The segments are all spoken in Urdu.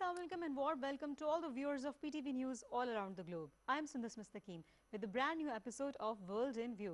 Assalamu alaikum and warm welcome to all the viewers of PTV News all around the globe. I am Sundus Mustaqim with a brand new episode of World in View.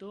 $2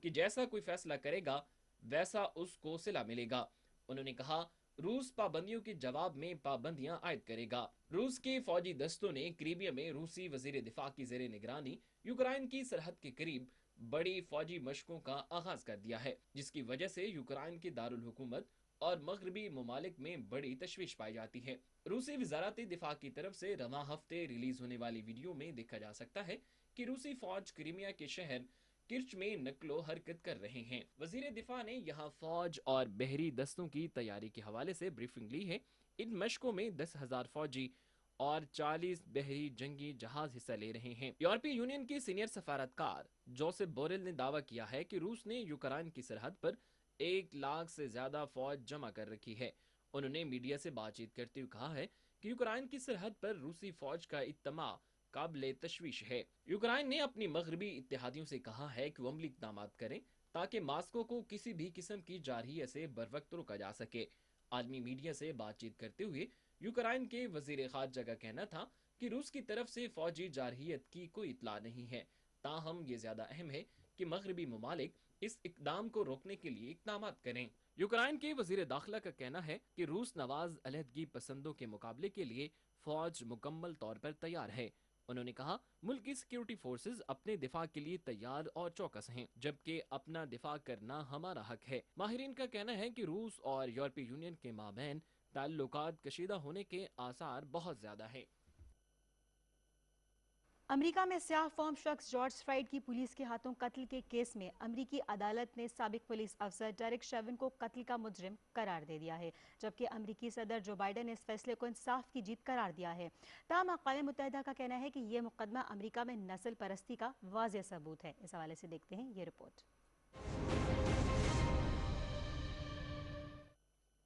کہ جیسا کوئی فیصلہ کرے گا ویسا اس کو صلہ ملے گا۔ انہوں نے کہا روس پابندیوں کے جواب میں پابندیاں عائد کرے گا۔ روس کے فوجی دستوں نے کریمیا میں روسی وزیر دفاع کی زیر نگرانی یوکرائن کی سرحد کے قریب بڑی فوجی مشقوں کا آغاز کر دیا ہے، جس کی وجہ سے یوکرائن کے دارالحکومت اور مغربی ممالک میں بڑی تشویش پائی جاتی ہے۔ روسی وزارت دفاع کی طرف سے رواں ہفتے ریلیز ہونے والی ویڈیو میں دیکھا جا سکتا ہے کہ روسی فوج کریمیا کے شہر کرچ میں نقل و حرکت کر رہے ہیں۔ وزیر دفاع نے یہاں فوج اور بحری دستوں کی تیاری کے حوالے سے بریفنگ لی ہے۔ ان مشقوں میں 10,000 فوجی اور 40 بحری جنگی جہاز حصہ لے رہے ہیں۔ یورپی یونین کے سینئر سفارتکار جوزف بوریل نے دعویٰ کیا ہے کہ روس نے یوکرائن کی سرحد پر 1,00,000 سے زیادہ فوج جمع کر رکھی ہے۔ انہوں نے میڈیا سے بات چیت کرتے ہوئے کہا ہے کہ یوکرائن کی سرحد پر روسی فوج کا اجتماع قابل تشویش ہے۔ یوکرائن نے اپنی مغربی اتحادیوں سے کہا ہے کہ وہ عملی اقدامات کریں تاکہ ماسکو کو کسی بھی قسم کی جارحیت سے بروقت روکا جا سکے۔ عالمی میڈیا سے بات چیت کرتے ہوئے یوکرائن کے وزیر خارجہ کا کہنا تھا کہ روس کی طرف سے فوجی جارحیت کی کوئی اطلاع نہیں ہے، تاہم یہ زیادہ اہم ہے کہ مغربی ممالک اس اقدام کو روکنے کے لیے اقدامات کریں۔ یوکرائن کے وزیر داخلہ کا کہنا ہے کہ روس نواز علیحدگی پسندوں کے مقابلے کے لیے فوج مکمل طور پر تیار ہے۔ انہوں نے کہا ملک کی سیکیورٹی فورسز اپنے دفاع کے لیے تیار اور چوکس ہیں، جبکہ اپنا دفاع کرنا ہمارا حق ہے۔ ماہرین کا کہنا ہے کہ روس اور یورپی یونین کے مابین تعلقات کشیدہ ہونے کے آثار بہت زیادہ ہیں۔ امریکہ میں سیاہ فام شخص جارج فلائیڈ کی پولیس کے ہاتھوں قتل کے کیس میں امریکی عدالت نے سابق پولیس افسر ڈیرک شیون کو قتل کا مجرم قرار دے دیا ہے، جبکہ امریکی صدر جو بائیڈن نے اس فیصلے کو انصاف کی جیت قرار دیا ہے۔ تاہم اقوام متحدہ کا کہنا ہے کہ یہ مقدمہ امریکہ میں نسل پرستی کا واضح ثبوت ہے۔ اس حوالے سے دیکھتے ہیں یہ رپورٹ۔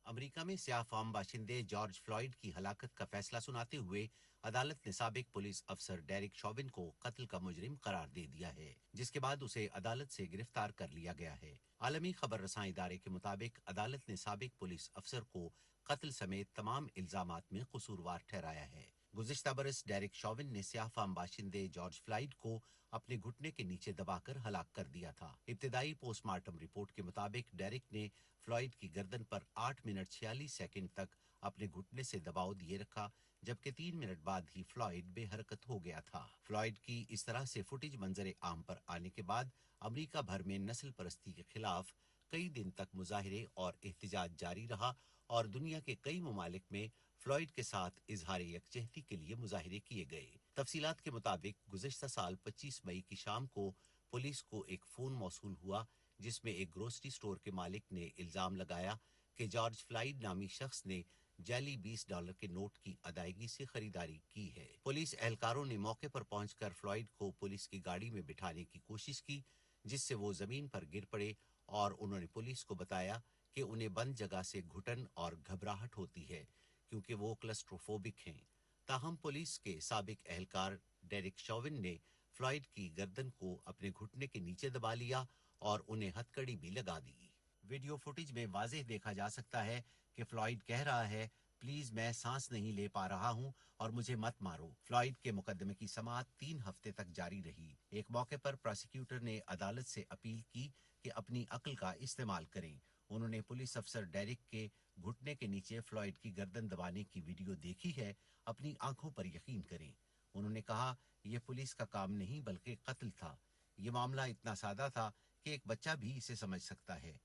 امریکہ میں سیاہ فام باشندے جارج فلائیڈ کی ہلاکت کا فیصلہ سناتے ہوئے عدالت نے سابق پولیس افسر ڈیرک شوون کو قتل کا مجرم قرار دے دیا ہے، جس کے بعد اسے عدالت سے گرفتار کر لیا گیا ہے۔ عالمی خبر رساں ادارے کے مطابق عدالت نے سابق پولیس افسر کو قتل سمیت تمام الزامات میں قصوروار ٹھہرایا ہے۔ گزشتہ برس ڈیرک شوون نے سیاہ فام باشندے جارج فلائیڈ کو اپنے گھٹنے کے نیچے دبا کر ہلاک کر دیا تھا۔ ابتدائی پوسٹ مارٹم رپورٹ کے مطابق ڈیرک نے فلائیڈ کی گردن پر 8 منٹ 46 سیکنڈ تک اپنے گھٹنے سے دباؤ دیے رکھا، جبکہ 3 منٹ بعد ہی فلائیڈ بے حرکت ہو گیا تھا۔ فلائیڈ کی اس طرح سے فوٹیج منظر عام پر آنے کے بعد امریکہ بھر میں نسل پرستی کے خلاف کئی دن تک مظاہرے اور احتجاج جاری رہا اور دنیا کے کئی ممالک میں فلائیڈ کے ساتھ اظہار یکجہتی کے لیے مظاہرے کیے گئے۔ تفصیلات کے مطابق گزشتہ سال 25 مئی کی شام کو پولیس کو ایک فون موصول ہوا جس میں ایک گروسری سٹور کے مالک نے الزام لگایا کہ جارج فلائیڈ نامی شخص نے جعلی $20 کے نوٹ کی ادائیگی سے خریداری کی ہے۔ پولیس اہلکاروں نے موقع پر پہنچ کر فلائیڈ کو پولیس کی گاڑی میں بٹھانے کی کوشش کی، جس سے وہ زمین پر گر پڑے اور انہوں نے پولیس کو بتایا کہ انہیں بند جگہ سے گھٹن اور گھبراہٹ ہوتی ہے کیونکہ وہ کلسٹروفوبک ہیں۔ تاہم پولیس کے سابق اہلکار ڈیرک شوون نے فلائیڈ کی گردن کو اپنے گھٹنے کے نیچے دبا لیا اور انہیں ہتھکڑی بھی لگا دی۔ ویڈیو فوٹیج میں واضح دیکھا جا سکتا ہے کہ فلائیڈ کہہ رہا ہے پلیز میں سانس نہیں لے پا رہا ہوں اور مجھے مت مارو۔ فلائیڈ کے مقدمے کی سماعت 3 ہفتے تک جاری رہی۔ ایک موقع پر پراسیکیوٹر نے عدالت سے اپیل کی کہ اپنی عقل کا استعمال کریں۔ انہوں نے پولیس افسر ڈیرک کے گھٹنے کے نیچے فلائیڈ کی گردن دبانے کی ویڈیو دیکھی ہے، اپنی آنکھوں پر یقین کریں۔ انہوں نے کہا یہ پولیس کا کام نہیں بلکہ قتل تھا۔ یہ معاملہ اتنا سادہ تھا کہ ایک بچہ بھی اسے سمجھ سکتا ہے۔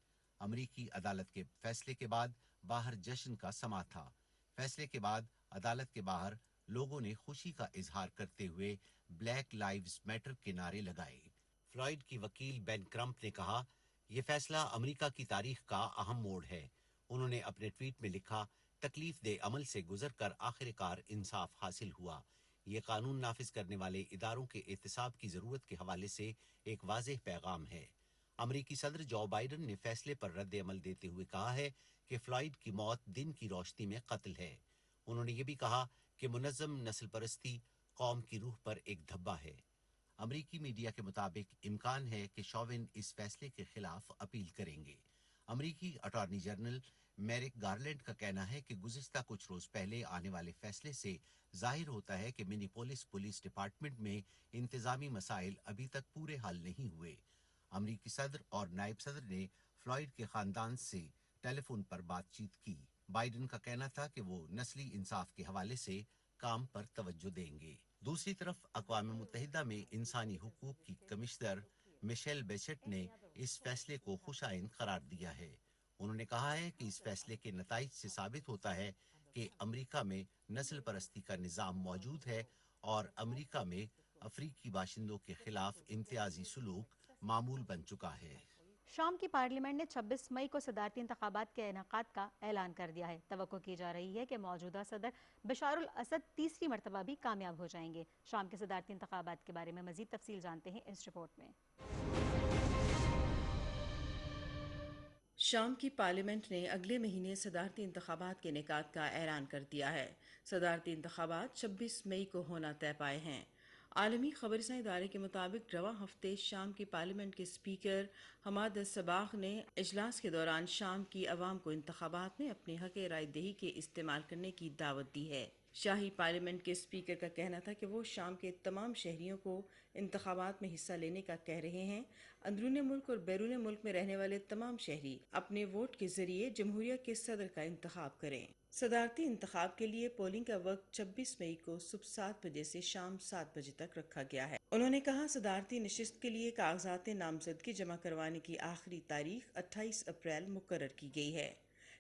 امریکی عدالت کے فیصلے کے بعد باہر جشن کا سما تھا۔ فیصلے کے بعد عدالت کے باہر لوگوں نے خوشی کا اظہار کرتے ہوئے بلیک لائیوز میٹر کے نعرے لگائے۔ فلائیڈ کی وکیل بین کرمپ نے کہا یہ فیصلہ امریکہ کی تاریخ کا اہم موڑ ہے۔ انہوں نے اپنے ٹویٹ میں لکھا تکلیف دہ عمل سے گزر کر آخر کار انصاف حاصل ہوا۔ یہ قانون نافذ کرنے والے اداروں کے احتساب کی ضرورت کے حوالے سے ایک واضح پیغام ہے۔ امریکی صدر جو بائیڈن نے فیصلے پر رد عمل دیتے ہوئے کہا ہے کہ فلائیڈ کی موت دن کی روشنی میں قتل ہے۔ انہوں نے یہ بھی کہا کہ منظم نسل پرستی قوم کی روح پر ایک دھبا ہے۔ امریکی میڈیا کے مطابق امکان ہے کہ شوون اس فیصلے کے خلاف اپیل کریں گے۔ امریکی اٹارنی جنرل میرک گارلینڈ کا کہنا ہے کہ گزشتہ کچھ روز پہلے آنے والے فیصلے سے ظاہر ہوتا ہے کہ منی پولیس پولیس ڈپارٹمنٹ میں انتظامی مسائل ابھی تک پورے حل نہیں ہوئے۔ امریکی صدر اور نائب صدر نے فلائیڈ کے خاندان سے ٹیلی فون پر بات چیت کی۔ بائیڈن کا کہنا تھا کہ وہ نسلی انصاف کے حوالے سے کام پر توجہ دیں گے۔ دوسری طرف اقوام متحدہ میں انسانی حقوق کی کمشنر مشیل بیچٹ نے اس فیصلے کو خوش آئند قرار دیا ہے۔ انہوں نے کہا ہے کہ اس فیصلے کے نتائج سے ثابت ہوتا ہے کہ امریکہ میں نسل پرستی کا نظام موجود ہے اور امریکہ میں افریقی باشندوں کے خلاف امتیازی سلوک معمول بن چکا ہے۔ شام کی پارلیمنٹ نے 26 مئی کو صدارتی انتخابات کے انعقاد کا اعلان کر دیا ہے۔ توقع کی جا رہی ہے کہ موجودہ صدر بشار الاسد تیسری مرتبہ بھی کامیاب ہو جائیں گے۔ شام کے صدارتی انتخابات کے بارے میں مزید تفصیل جانتے ہیں اس رپورٹ میں۔ شام کی پارلیمنٹ نے اگلے مہینے صدارتی انتخابات کے انعقاد کا اعلان کر دیا ہے۔ صدارتی انتخابات 26 مئی کو ہونا طے پائے ہیں۔ عالمی خبررساں ادارے کے مطابق رواں ہفتے شام کی پارلیمنٹ کے اسپیکر حماد الصباغ نے اجلاس کے دوران شام کی عوام کو انتخابات میں اپنے حق رائے دہی کے استعمال کرنے کی دعوت دی ہے۔ شاہی پارلیمنٹ کے اسپیکر کا کہنا تھا کہ وہ شام کے تمام شہریوں کو انتخابات میں حصہ لینے کا کہہ رہے ہیں۔ اندرون ملک اور بیرون ملک میں رہنے والے تمام شہری اپنے ووٹ کے ذریعے جمہوریہ کے صدر کا انتخاب کریں۔ صدارتی انتخاب کے لیے پولنگ کا وقت 26 مئی کو صبح 7 بجے سے شام 7 بجے تک رکھا گیا ہے۔ انہوں نے کہا صدارتی نشست کے لیے کاغذات نامزدگی جمع کروانے کی آخری تاریخ 28 اپریل مقرر کی گئی ہے۔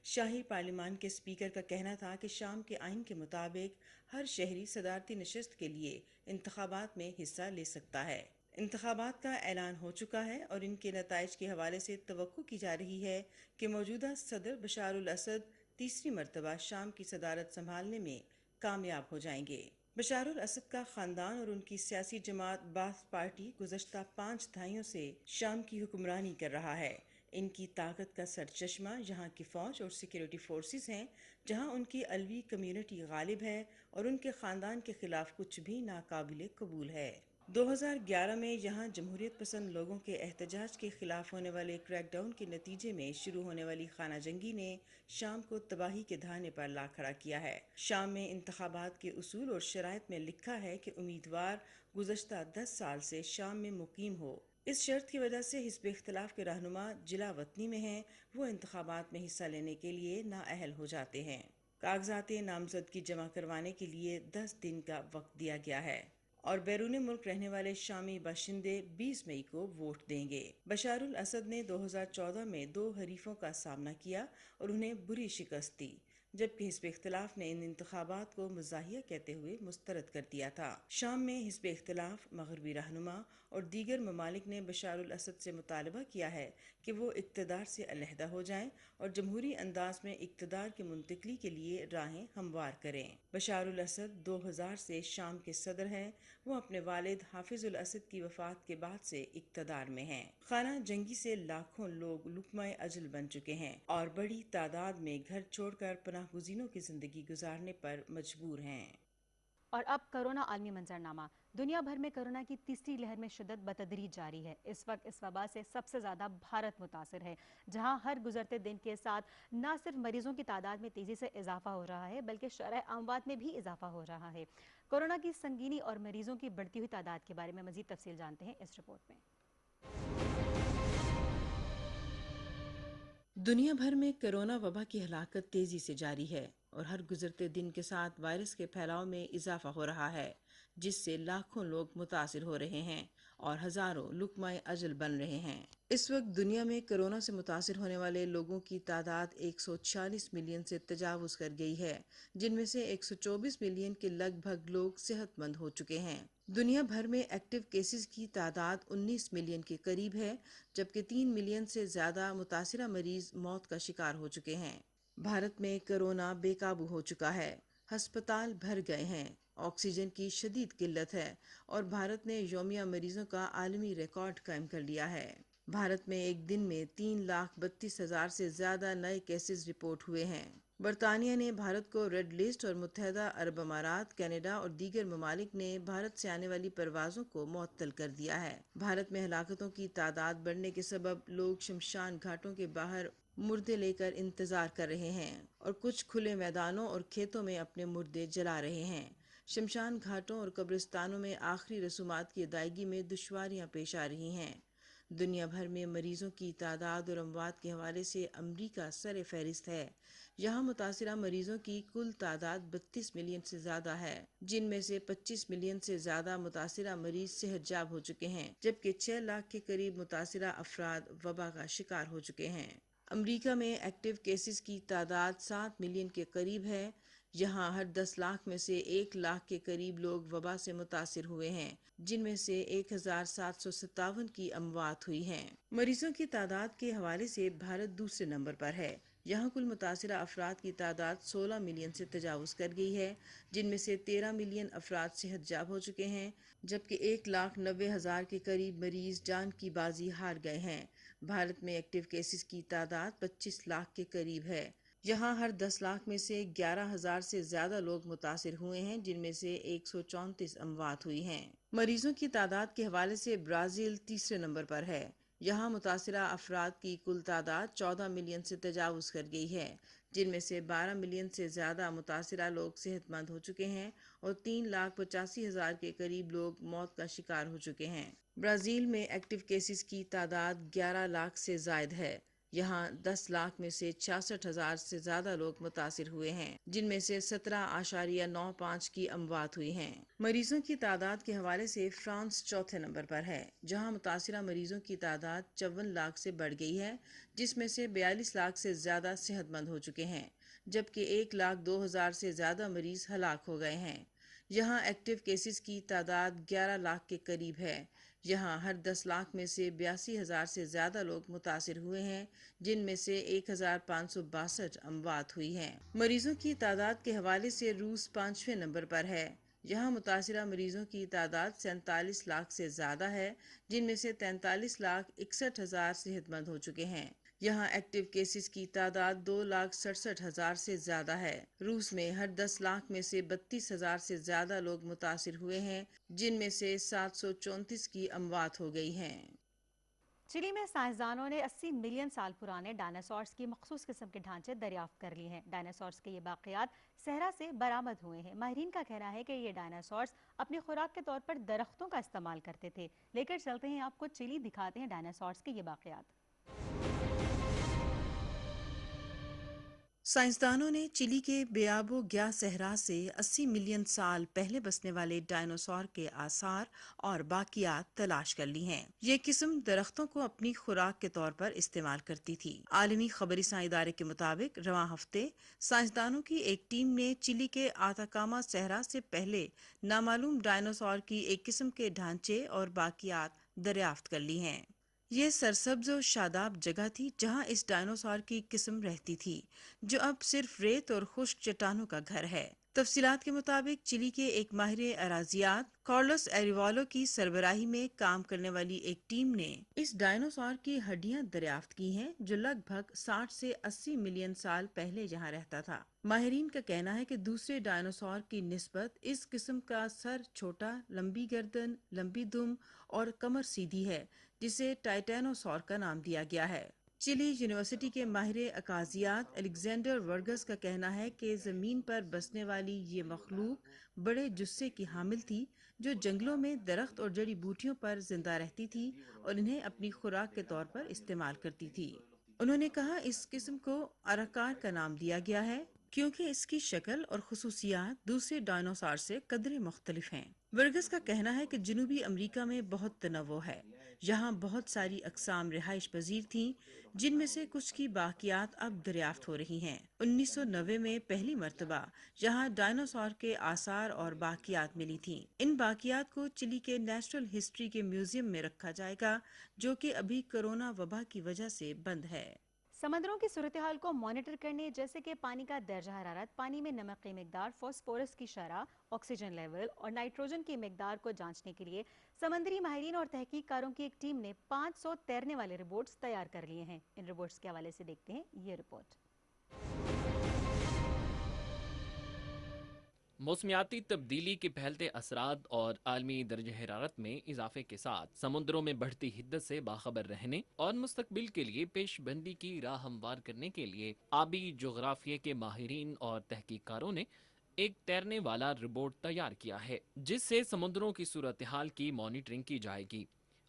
شاہی پارلیمان کے اسپیکر کا کہنا تھا کہ شام کے آئین کے مطابق ہر شہری صدارتی نشست کے لیے انتخابات میں حصہ لے سکتا ہے۔ انتخابات کا اعلان ہو چکا ہے اور ان کے نتائج کے حوالے سے توقع کی جا رہی ہے کہ موجودہ صدر بشار الاسد تیسری مرتبہ شام کی صدارت سنبھالنے میں کامیاب ہو جائیں گے۔ بشار الاسد کا خاندان اور ان کی سیاسی جماعت باعث پارٹی گزشتہ 5 دہائیوں سے شام کی حکمرانی کر رہا ہے۔ ان کی طاقت کا سرچشمہ یہاں کی فوج اور سیکیورٹی فورسز ہیں، جہاں ان کی علوی کمیونٹی غالب ہے اور ان کے خاندان کے خلاف کچھ بھی ناقابل قبول ہے۔ 2011 میں یہاں جمہوریت پسند لوگوں کے احتجاج کے خلاف ہونے والے کریک ڈاؤن کے نتیجے میں شروع ہونے والی خانہ جنگی نے شام کو تباہی کے دہانے پر لا کھڑا کیا ہے۔ شام میں انتخابات کے اصول اور شرائط میں لکھا ہے کہ امیدوار گزشتہ 10 سال سے شام میں مقیم ہو۔ اس شرط کی وجہ سے حزب اختلاف کے رہنما جلا وطنی میں ہیں، وہ انتخابات میں حصہ لینے کے لیے نااہل ہو جاتے ہیں۔ کاغذات نامزدگی جمع کروانے کے لیے 10 دن کا وقت دیا گیا ہے اور بیرون ملک رہنے والے شامی باشندے 20 مئی کو ووٹ دیں گے۔ بشار الاسد نے 2014 میں 2 حریفوں کا سامنا کیا اور انہیں بری شکست دی، جبکہ حزب اختلاف نے ان انتخابات کو مزاحیہ کہتے ہوئے مسترد کر دیا تھا۔ شام میں حزب اختلاف، مغربی رہنما اور دیگر ممالک نے بشار الاسد سے مطالبہ کیا ہے کہ وہ اقتدار سے علیحدہ ہو جائیں اور جمہوری انداز میں اقتدار کی منتقلی کے لیے راہیں ہموار کریں۔ بشار الاسد 2000 سے شام کے صدر ہیں۔ وہ اپنے والد حافظ الاسد کی وفات کے بعد سے اقتدار میں ہیں۔ خانہ جنگی سے لاکھوں لوگ لقمہ اجل بن چکے ہیں اور بڑی تعداد میں گھر چھوڑ کر پناہ گزینوں کی زندگی گزارنے پر مجبور ہیں۔ اور اب کرونا عالمی منظرنامہ۔ دنیا بھر میں کرونا کی تیسری لہر میں شدت بتدریج جاری ہے۔ اس وقت اس وبا سے سب سے زیادہ بھارت متاثر ہے، جہاں ہر گزرتے دن کے ساتھ نہ صرف مریضوں کی تعداد میں تیزی سے اضافہ ہو رہا ہے بلکہ شرح اموات میں بھی اضافہ ہو رہا ہے۔ کورونا کی سنگینی اور مریضوں کی بڑھتی ہوئی تعداد کے بارے میں مزید تفصیل جانتے ہیں اس رپورٹ میں۔ دنیا بھر میں کرونا وبا کی ہلاکت تیزی سے جاری ہے اور ہر گزرتے دن کے ساتھ وائرس کے پھیلاؤ میں اضافہ ہو رہا ہے، جس سے لاکھوں لوگ متاثر ہو رہے ہیں اور ہزاروں لقمہ اجل بن رہے ہیں۔ اس وقت دنیا میں کرونا سے متاثر ہونے والے لوگوں کی تعداد 140 ملین سے تجاوز کر گئی ہے، جن میں سے 124 ملین کے لگ بھگ لوگ صحت مند ہو چکے ہیں۔ دنیا بھر میں ایکٹیو کیسز کی تعداد 19 ملین کے قریب ہے، جبکہ 3 ملین سے زیادہ متاثرہ مریض موت کا شکار ہو چکے ہیں۔ بھارت میں کرونا بے قابو ہو چکا ہے، ہسپتال بھر گئے ہیں، آکسیجن کی شدید قلت ہے اور بھارت نے یومیہ مریضوں کا عالمی ریکارڈ قائم کر لیا ہے۔ بھارت میں ایک دن میں 3,32,000 سے زیادہ نئے کیسز رپورٹ ہوئے ہیں۔ برطانیہ نے بھارت کو ریڈ لسٹ اور متحدہ عرب امارات، کینیڈا اور دیگر ممالک نے بھارت سے آنے والی پروازوں کو معطل کر دیا ہے۔ بھارت میں ہلاکتوں کی تعداد بڑھنے کے سبب لوگ شمشان گھاٹوں کے باہر مردے لے کر انتظار کر رہے ہیں اور کچھ کھلے میدانوں اور کھیتوں میں اپنے مردے جلا رہے ہیں۔ شمشان گھاٹوں اور قبرستانوں میں آخری رسومات کی ادائیگی میں دشواریاں پیش آ رہی ہیں۔ دنیا بھر میں مریضوں کی تعداد اور اموات کے حوالے سے امریکہ سر فہرست ہے۔ یہاں متاثرہ مریضوں کی کل تعداد 32 ملین سے زیادہ ہے، جن میں سے 25 ملین سے زیادہ متاثرہ مریض صحت یاب ہو چکے ہیں، جبکہ 6 لاکھ کے قریب متاثرہ افراد وبا کا شکار ہو چکے ہیں۔ امریکہ میں ایکٹیو کیسز کی تعداد 7 ملین کے قریب ہے۔ یہاں ہر 10 لاکھ میں سے 1 لاکھ کے قریب لوگ وبا سے متاثر ہوئے ہیں، جن میں سے 1757 کی اموات ہوئی ہیں۔ مریضوں کی تعداد کے حوالے سے بھارت دوسرے نمبر پر ہے۔ یہاں کل متاثرہ افراد کی تعداد 16 ملین سے تجاوز کر گئی ہے، جن میں سے 13 ملین افراد صحت یاب ہو چکے ہیں، جبکہ 1,90,000 کے قریب مریض جان کی بازی ہار گئے ہیں۔ بھارت میں ایکٹیو کیسز کی تعداد 25 لاکھ کے قریب ہے۔ یہاں ہر 10 لاکھ میں سے 11,000 سے زیادہ لوگ متاثر ہوئے ہیں، جن میں سے 134 اموات ہوئی ہیں۔ مریضوں کی تعداد کے حوالے سے برازیل تیسرے نمبر پر ہے۔ یہاں متاثرہ افراد کی کل تعداد 14 ملین سے تجاوز کر گئی ہے، جن میں سے 12 ملین سے زیادہ متاثرہ لوگ صحت مند ہو چکے ہیں اور 3,85,000 کے قریب لوگ موت کا شکار ہو چکے ہیں۔ برازیل میں ایکٹیو کیسز کی تعداد 11 لاکھ سے زائد ہے۔ یہاں 10 لاکھ میں سے 66,000 سے زیادہ لوگ متاثر ہوئے ہیں، جن میں سے 17.95 کی اموات ہوئی ہیں۔ مریضوں کی تعداد کے حوالے سے فرانس چوتھے نمبر پر ہے، جہاں متاثرہ مریضوں کی تعداد 54 لاکھ سے بڑھ گئی ہے، جس میں سے 42 لاکھ سے زیادہ صحت مند ہو چکے ہیں، جبکہ 1,02,000 سے زیادہ مریض ہلاک ہو گئے ہیں۔ یہاں ایکٹیو کیسز کی تعداد 11 لاکھ کے قریب ہے۔ یہاں ہر 10 لاکھ میں سے 82,000 سے زیادہ لوگ متاثر ہوئے ہیں، جن میں سے 1,562 اموات ہوئی ہیں۔ مریضوں کی تعداد کے حوالے سے روس 5ویں نمبر پر ہے۔ یہاں متاثرہ مریضوں کی تعداد 47 لاکھ سے زیادہ ہے، جن میں سے 43,61,000 صحت مند ہو چکے ہیں۔ یہاں ایکٹیو کیسز کی تعداد 2,67,000 سے زیادہ ہے۔ روس میں ہر 10 لاکھ میں سے 32,000 سے زیادہ لوگ متاثر ہوئے ہیں، جن میں سے 734 کی اموات ہو گئی ہیں۔ چلی میں سائنسدانوں نے 80 ملین سال پرانے ڈائناسورز کی مخصوص قسم کے ڈھانچے دریافت کر لیے ہیں۔ ڈائناسورز کے یہ باقیات صحرا سے برآمد ہوئے ہیں۔ ماہرین کا کہنا ہے کہ یہ ڈائناسورز اپنی خوراک کے طور پر درختوں کا استعمال کرتے تھے۔ لے کر چلتے ہیں آپ کو چلی، دکھاتے ہیں ڈائناسورز کے یہ باقیات۔ سائنسدانوں نے چلی کے بیابو گیا صحرا سے 80 ملین سال پہلے بسنے والے ڈائناسور کے آثار اور باقیات تلاش کر لی ہیں۔ یہ قسم درختوں کو اپنی خوراک کے طور پر استعمال کرتی تھی۔ عالمی خبررساں ادارے کے مطابق رواں ہفتے سائنسدانوں کی ایک ٹیم نے چلی کے آتاکاما صحرا سے پہلے نامعلوم ڈائناسور کی ایک قسم کے ڈھانچے اور باقیات دریافت کر لی ہیں۔ یہ سرسبز و شاداب جگہ تھی جہاں اس ڈائناسور کی قسم رہتی تھی، جو اب صرف ریت اور خشک چٹانوں کا گھر ہے۔ تفصیلات کے مطابق چلی کے ایک ماہر اراضیات کارلوس ایریوالو کی سربراہی میں کام کرنے والی ایک ٹیم نے اس ڈائناسور کی ہڈیاں دریافت کی ہیں، جو لگ بھگ 60 سے 80 ملین سال پہلے یہاں رہتا تھا۔ ماہرین کا کہنا ہے کہ دوسرے ڈائناسور کی نسبت اس قسم کا سر چھوٹا، لمبی گردن، لمبی دم اور کمر سیدھی ہے، جسے ٹائٹینوسور کا نام دیا گیا ہے۔ چلی یونیورسٹی کے ماہر اقاضیات الیگزینڈر ورگس کا کہنا ہے کہ زمین پر بسنے والی یہ مخلوق بڑے جثے کی حامل تھی، جو جنگلوں میں درخت اور جڑی بوٹیوں پر زندہ رہتی تھی اور انہیں اپنی خوراک کے طور پر استعمال کرتی تھی۔ انہوں نے کہا اس قسم کو اراکار کا نام دیا گیا ہے کیونکہ اس کی شکل اور خصوصیات دوسرے ڈائناسور سے قدرے مختلف ہیں۔ ورگس کا کہنا ہے کہ جنوبی امریکہ میں بہت تنوع ہے۔ یہاں بہت ساری اقسام رہائش پذیر تھیں، جن میں سے کچھ کی باقیات اب دریافت ہو رہی ہیں۔ 1990 میں پہلی مرتبہ یہاں ڈائناسور کے آثار اور باقیات ملی تھیں۔ ان باقیات کو چلی کے نیچرل ہسٹری کے میوزیم میں رکھا جائے گا، جو کہ ابھی کورونا وبا کی وجہ سے بند ہے۔ سمندروں کی صورتحال کو مانیٹر کرنے، جیسے کہ پانی کا درجہ حرارت، پانی میں نمک کی مقدار، فاسفورس کی شرح، آکسیجن لیول اور نائٹروجن کی مقدار کو جانچنے کے لیے سمندری ماہرین اور تحقیق کاروں کی ایک ٹیم نے 500 تیرنے والے رپورٹس تیار کر لیے ہیں۔ ان رپورٹس کے حوالے سے دیکھتے ہیں یہ رپورٹ۔ موسمیاتی تبدیلی کے پھیلتے اثرات اور عالمی درجہ حرارت میں اضافے کے ساتھ سمندروں میں بڑھتی حدت سے باخبر رہنے اور مستقبل کے لیے پیش بندی کی راہ ہموار کرنے کے لیے آبی جغرافیے کے ماہرین اور تحقیق کاروں نے ایک تیرنے والا روبوٹ تیار کیا ہے، جس سے سمندروں کی صورتحال کی مانیٹرنگ کی جائے گی۔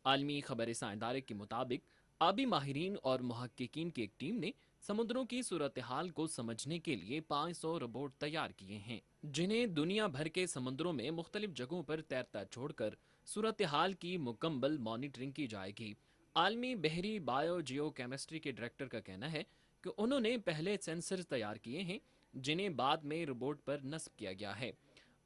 عالمی خبر رساں ادارے کے مطابق آبی ماہرین اور محققین کی ایک ٹیم نے سمندروں کی صورتحال کو سمجھنے کے لیے 500 روبوٹ تیار کیے ہیں، جنہیں دنیا بھر کے سمندروں میں مختلف جگہوں پر تیرتا چھوڑ کر صورتحال کی مکمل مانیٹرنگ کی جائے گی۔ عالمی بحری بائیو جیو کیمسٹری کے ڈائریکٹر کا کہنا ہے کہ انہوں نے پہلے سینسر تیار کیے ہیں جنہیں بعد میں روبوٹ پر نصب کیا گیا ہے۔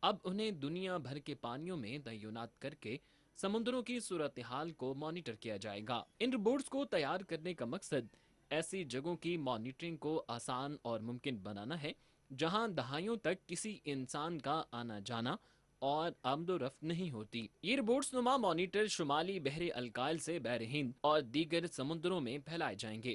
اب انہیں دنیا بھر کے پانیوں میں تعینات کر کے سمندروں کی صورتحال کو مانیٹر کیا جائے گا۔ ان روبوٹس کو تیار کرنے کا مقصد ایسی جگہوں کی مانیٹرنگ کو آسان اور ممکن بنانا ہے جہاں دہائیوں تک کسی انسان کا آنا جانا اور آمد و رفت نہیں ہوتی۔ یہ روبوٹس نما مانیٹر شمالی بحر الکائل سے بحر ہند اور دیگر سمندروں میں پھیلائے جائیں گے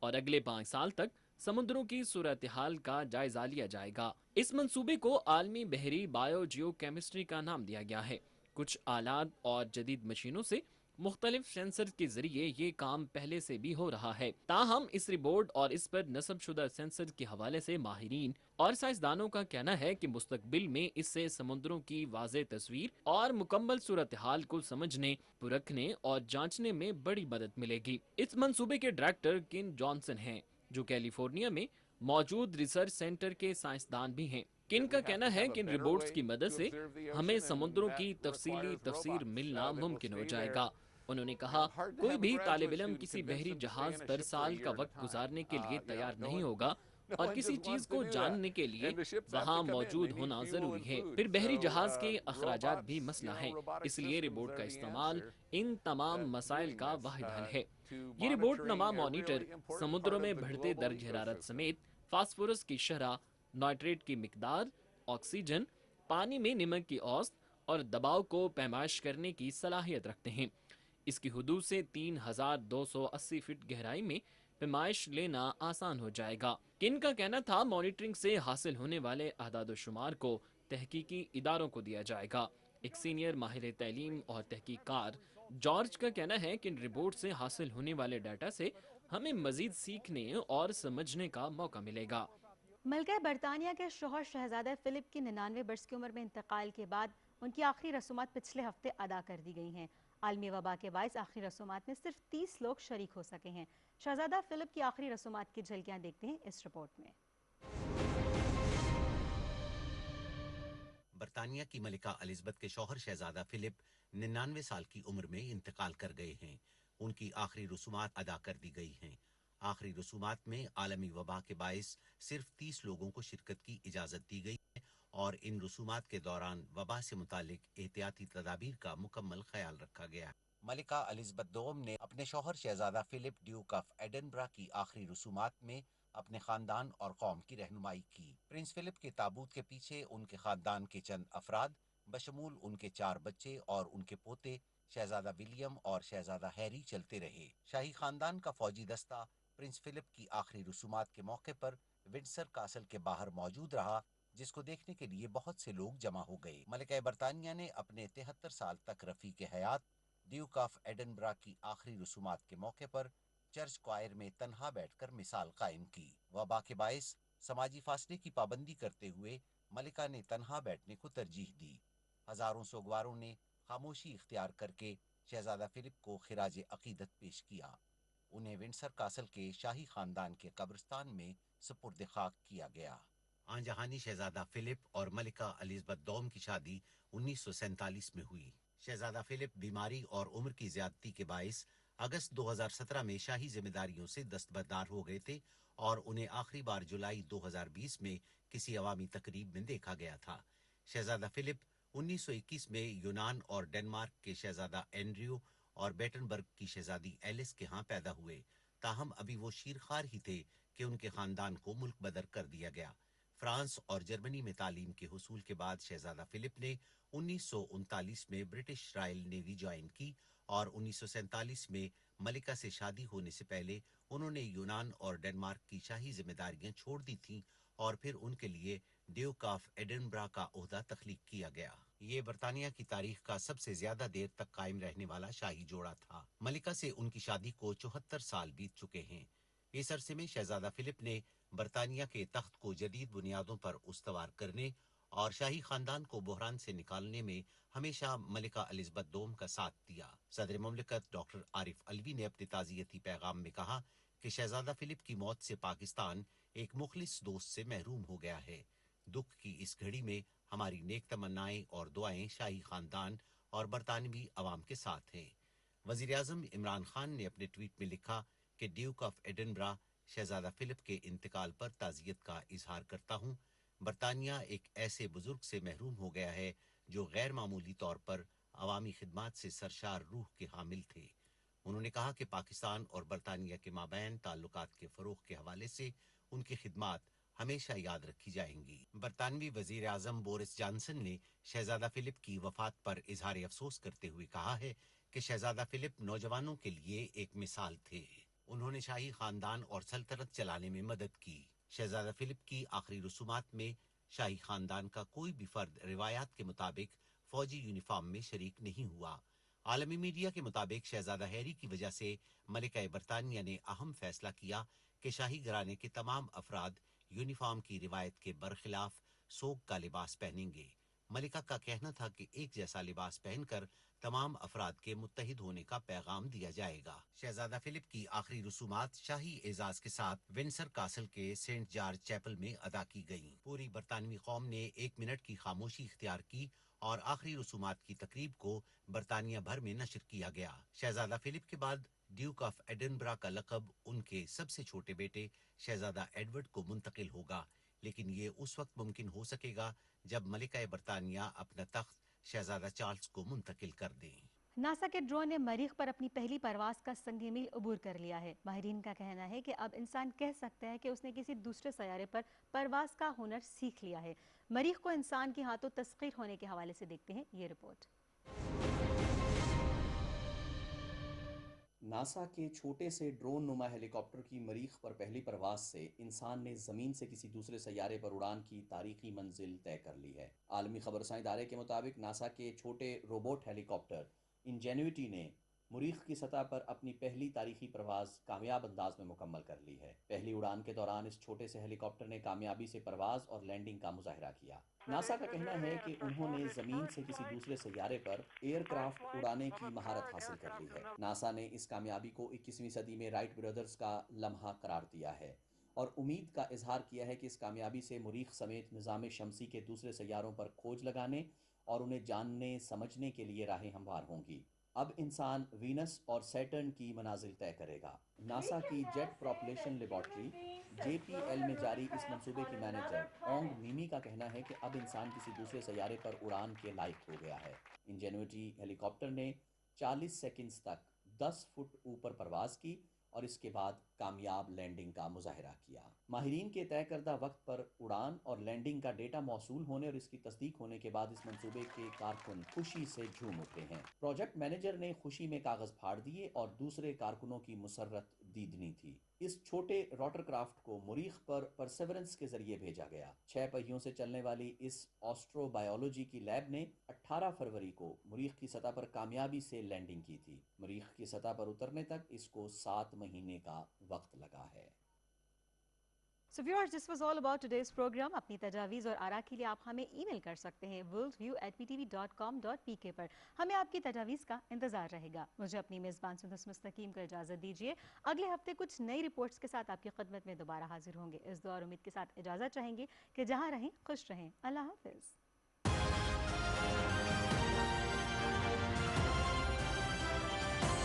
اور اگلے 5 سال تک سمندروں کی صورتحال کا جائزہ لیا جائے گا۔ اس منصوبے کو عالمی بحری بائیو جیو کیمسٹری کا نام دیا گیا ہے۔ کچھ آلات اور جدید مشینوں سے مختلف سینسر کے ذریعے یہ کام پہلے سے بھی ہو رہا ہے، تاہم اس رپورٹ اور اس پر نصب شدہ سینسر کے حوالے سے ماہرین اور سائنسدانوں کا کہنا ہے کہ مستقبل میں اس سے سمندروں کی واضح تصویر اور مکمل صورتحال کو سمجھنے، پرکھنے اور جانچنے میں بڑی مدد ملے گی۔ اس منصوبے کے ڈائریکٹر کن جانسن ہیں، جو کیلیفورنیا میں موجود ریسرچ سینٹر کے سائنسدان بھی ہیں۔ کن کا کہنا ہے کہ ان رپورٹس کی مدد سے ہمیں سمندروں کی تفصیلی تفسیر ملنا ممکن ہو جائے گا۔ انہوں نے کہا، کوئی بھی طالب علم کسی بحری جہاز پر سال کا وقت گزارنے کے لیے تیار نہیں ہوگا اور کسی چیز کو جاننے کے لیے وہاں موجود ہونا ضروری ہے۔ پھر بحری جہاز کے اخراجات بھی مسئلہ ہیں، اس لیے رپورٹ کا استعمال ان تمام مسائل کا واحد حل ہے۔ یہ رپورٹ نما مانیٹر سمندروں میں بڑھتے درجہ حرارت سمیت فاسفورس کی شرح، نائٹریٹ کی مقدار، آکسیجن، پانی میں نمک کی اوسط اور دباؤ کو پیمائش کرنے کی صلاحیت رکھتے ہیں۔ اس کی حدود سے 3280 فٹ گہرائی میں پیمائش لینا آسان ہو جائے گا۔ کن کا کہنا تھا، مانیٹرنگ سے حاصل ہونے والے اعداد و شمار کو تحقیقی اداروں کو دیا جائے گا۔ ایک سینئر ماہر تعلیم اور تحقیق کار جارج کا کہنا ہے کہ ان رپورٹ سے حاصل ہونے والے ڈیٹا سے ہمیں مزید سیکھنے اور سمجھنے کا موقع ملے گا۔ ملکہ برطانیہ کے شوہر شہزادہ فلپ کی 99 برس کی عمر میں انتقال کے بعد ان کی آخری رسومات پچھلے ہفتے ادا کر دی گئی ہیں۔ عالمی وبا کے باعث آخری رسومات میں صرف 30 لوگ شریک ہو سکے ہیں۔ شہزادہ فلپ کی آخری رسومات کی جھلکیاں دیکھتے ہیں اس رپورٹ میں۔ برطانیہ کی ملکہ الزبتھ کے شوہر شہزادہ فلپ 99 سال کی عمر میں انتقال کر گئے ہیں۔ ان کی آخری رسومات ادا کر دی گئی ہیں۔ آخری رسومات میں عالمی وبا کے باعث صرف 30 لوگوں کو شرکت کی اجازت دی گئی ہے اور ان رسومات کے دوران وبا سے متعلق احتیاطی تدابیر کا مکمل خیال رکھا گیا ہے۔ ملکہ الزبتھ دوم نے اپنے شوہر شہزادہ فلپ ڈیوک آف ایڈنبرا کی آخری رسومات میں اپنے خاندان اور قوم کی رہنمائی کی۔ پرنس فلپ کے تابوت کے پیچھے ان کے خاندان کے چند افراد بشمول ان کے 4 بچے اور ان کے پوتے شہزادہ ولیم اور شہزادہ ہیری چلتے رہے۔ شاہی خاندان کا فوجی دستہ پرنس فلپ کی آخری رسومات کے موقع پر ونڈسر کاسل کے باہر موجود رہا، جس کو دیکھنے کے لیے بہت سے لوگ جمع ہو گئے۔ ملکہ برطانیہ نے اپنے 73 سال تک رفیق حیات ڈیوک آف ایڈنبرا کی آخری رسومات کے موقع پر چرچ کوائر میں تنہا بیٹھ کر مثال قائم کی۔ وبا کے باعث سماجی فاصلے کی پابندی کرتے ہوئے ملکہ نے تنہا بیٹھنے کو ترجیح دی۔ ہزاروں سوگواروں نے خاموشی اختیار کر کے شہزادہ فلپ کو خراج عقیدت پیش کیا۔ انہیں ونڈسر کاسل کے شاہی خاندان کے قبرستان میں سپرد خاک کیا گیا۔ آن جہانی شہزادہ فلپ اور ملکہ الزبتھ دوم کی شادی 1947 میں ہوئی۔ شہزادہ فلپ بیماری اور عمر کی زیادتی کے باعث اگست 2017 میں شاہی ذمہ داریوں سے دستبردار ہو گئے تھے اور انہیں آخری بار جولائی 2020 میں کسی عوامی تقریب میں دیکھا گیا تھا۔ شہزادہ فلپ 1921 میں یونان اور ڈنمارک کے شہزادہ اینڈریو اور بیٹنبرگ کی شہزادی ایلس کے ہاں پیدا ہوئے، تاہم ابھی وہ شیرخوار ہی تھے کہ ان کے خاندان کو ملک بدر کر دیا گیا۔ فرانس اور جرمنی میں تعلیم کے حصول کے بعد شہزادہ فلپ نے 1939 میں برٹش رائل نیوی جوائن کی اور 1947 میں ملکہ سے شادی ہونے سے پہلے انہوں نے یونان اور ڈنمارک کی شاہی ذمہ داریاں چھوڑ دی تھیں اور پھر ان کے لیے ڈیوک آف ایڈنبرا کا عہدہ تخلیق کیا گیا۔ یہ برطانیہ کی تاریخ کا سب سے زیادہ دیر تک قائم رہنے والا شاہی جوڑا تھا۔ ملکہ سے ان کی شادی کو 74 سال بیت چکے ہیں۔ اس عرصے میں شہزادہ فلپ نے برطانیہ کے تخت کو جدید بنیادوں پر استوار کرنے اور شاہی خاندان کو بحران سے نکالنے میں ہمیشہ ملکہ الزبتھ دوم کا ساتھ دیا۔ صدر مملکت ڈاکٹر عارف علوی نے اپنے تعزیتی پیغام میں کہا کہ شہزادہ فلپ کی موت سے پاکستان ایک مخلص دوست سے محروم ہو گیا ہے۔ دکھ کی اس گھڑی میں ہماری نیک تمنائیں اور دعائیں شاہی خاندان اور برطانوی عوام کے ساتھ ہیں۔ وزیر اعظم عمران خان نے اپنے ٹویٹ میں لکھا کہ ڈیوک آف ایڈنبرا شہزادہ فلپ کے انتقال پر تعزیت کا اظہار کرتا ہوں۔ برطانیہ ایک ایسے بزرگ سے محروم ہو گیا ہے جو غیر معمولی طور پر عوامی خدمات سے سرشار روح کے حامل تھے۔ انہوں نے کہا کہ پاکستان اور برطانیہ کے مابین تعلقات کے فروغ کے حوالے سے ان کی خدمات ہمیشہ یاد رکھی جائیں گی۔ برطانوی وزیر اعظم بورس جانسن نے شہزادہ فلپ کی وفات پر اظہار افسوس کرتے ہوئے کہا ہے کہ شہزادہ فلپ نوجوانوں کے لیے ایک مثال تھے۔ انہوں نے شاہی خاندان اور سلطنت چلانے میں مدد کی۔ شہزادہ فلپ کی آخری رسومات میں شاہی خاندان کا کوئی بھی فرد روایات کے مطابق فوجی یونیفارم میں شریک نہیں ہوا۔ عالمی میڈیا کے مطابق شہزادہ ہیری کی وجہ سے ملکہ برطانیہ نے اہم فیصلہ کیا کہ شاہی گھرانے کے تمام افراد یونیفارم کی روایت کے برخلاف سوگ کا لباس پہنیں گے۔ ملکہ کا کہنا تھا کہ ایک جیسا لباس پہن کر تمام افراد کے متحد ہونے کا پیغام دیا جائے گا۔ شہزادہ فلپ کی آخری رسومات شاہی اعزاز کے ساتھ ونسر کاسل کے سینٹ جارج چیپل میں ادا کی گئیں۔ پوری برطانوی قوم نے 1 منٹ کی خاموشی اختیار کی اور آخری رسومات کی تقریب کو برطانیہ بھر میں نشر کیا گیا۔ شہزادہ فلپ کے بعد ڈیوک آف ایڈنبرا کا لقب ان کے سب سے چھوٹے بیٹے شہزادہ ایڈورڈ کو منتقل ہوگا، لیکن یہ اس وقت ممکن ہو سکے گا جب ملکہ برطانیہ اپنا تخت شہزادہ چارلز کو منتقل کر دیں۔ ناسا کے ڈرون نے مریخ پر اپنی پہلی پرواز کا سنگ میل عبور کر لیا ہے۔ ماہرین کا کہنا ہے کہ اب انسان کہہ سکتا ہے کہ اس نے کسی دوسرے سیارے پر پرواز کا ہنر سیکھ لیا ہے۔ مریخ کو انسان کے ہاتھوں تسخیر ہونے کے حوالے سے دیکھتے ہیں یہ رپورٹ۔ ناسا کے چھوٹے سے ڈرون نما ہیلی کاپٹر کی مریخ پر پہلی پرواز سے انسان نے زمین سے کسی دوسرے سیارے پر اڑان کی تاریخی منزل طے کر لی ہے۔ عالمی خبرساں ادارے کے مطابق ناسا کے چھوٹے روبوٹ ہیلی کاپٹر انجینوٹی نے مریخ کی سطح پر اپنی پہلی تاریخی پرواز کامیاب انداز میں مکمل کر لی ہے۔ پہلی اڑان کے دوران اس چھوٹے سے ہیلی کاپٹر نے کامیابی سے پرواز اور لینڈنگ کا مظاہرہ کیا۔ ناسا کا کہنا ہے کہ انہوں نے زمین سے کسی دوسرے سیارے پر ایئر کرافٹ اڑانے کی مہارت حاصل کر لی ہے۔ ناسا نے اس کامیابی کو 21ویں صدی میں رائٹ بردرز کا لمحہ قرار دیا ہے اور امید کا اظہار کیا ہے کہ اس کامیابی سے مریخ سمیت نظام شمسی کے دوسرے سیاروں پر کھوج لگانے اور انہیں جاننے سمجھنے کے لیے راہیں ہموار ہوں گی۔ اب انسان وینس اور سیٹرن کی منازل طے کرے گا۔ ناسا کی جیٹ پروپلشن لیبارٹری JPL میں جاری اس منصوبے کی مینیجر اونگ میمی کا کہنا ہے کہ اب انسان کسی دوسرے سیارے پر اڑان کے لائق ہو گیا ہے۔ انجینوٹی ہیلی کاپٹر نے 40 سیکنڈز تک 10 فٹ اوپر پرواز کی اور اس کے بعد کامیاب لینڈنگ کا مظاہرہ کیا۔ ماہرین کے طے کردہ وقت پر اڑان اور لینڈنگ کا ڈیٹا موصول ہونے اور اس کی تصدیق ہونے کے بعد اس منصوبے کے کارکن خوشی سے جھوم اٹھے ہیں۔ پروجیکٹ مینیجر نے خوشی میں کاغذ پھاڑ دیے اور دوسرے کارکنوں کی مسرت دیدنی تھی۔ اس چھوٹے روٹر کرافٹ کو مریخ پر پرسیورنس کے ذریعے بھیجا گیا۔ 6 پہیوں سے چلنے والی اس آسٹرو بایولوجی کی لیب نے 18 فروری کو مریخ کی سطح پر کامیابی سے لینڈنگ کی تھی۔ مریخ کی سطح پر اترنے تک اس کو 7 مہینے کا وقت لگا ہے۔ So viewers, this was all about today's program. اپنی تجاویز اور آراء کے لیے آپ ہمیں ای میل کر سکتے ہیں worldview@ptv.com.pk پر۔ ہمیں آپ کی تجاویز کا انتظار رہے گا۔ مجھے اپنی میزبان سندس مستقیم کو اجازت دیجیے۔ اگلے ہفتے کچھ نئی رپورٹس کے ساتھ آپ کی خدمت میں دوبارہ حاضر ہوں گے۔ اس دعا اور امید کے ساتھ اجازت چاہیں گے کہ جہاں رہیں خوش رہیں۔ اللہ حافظ۔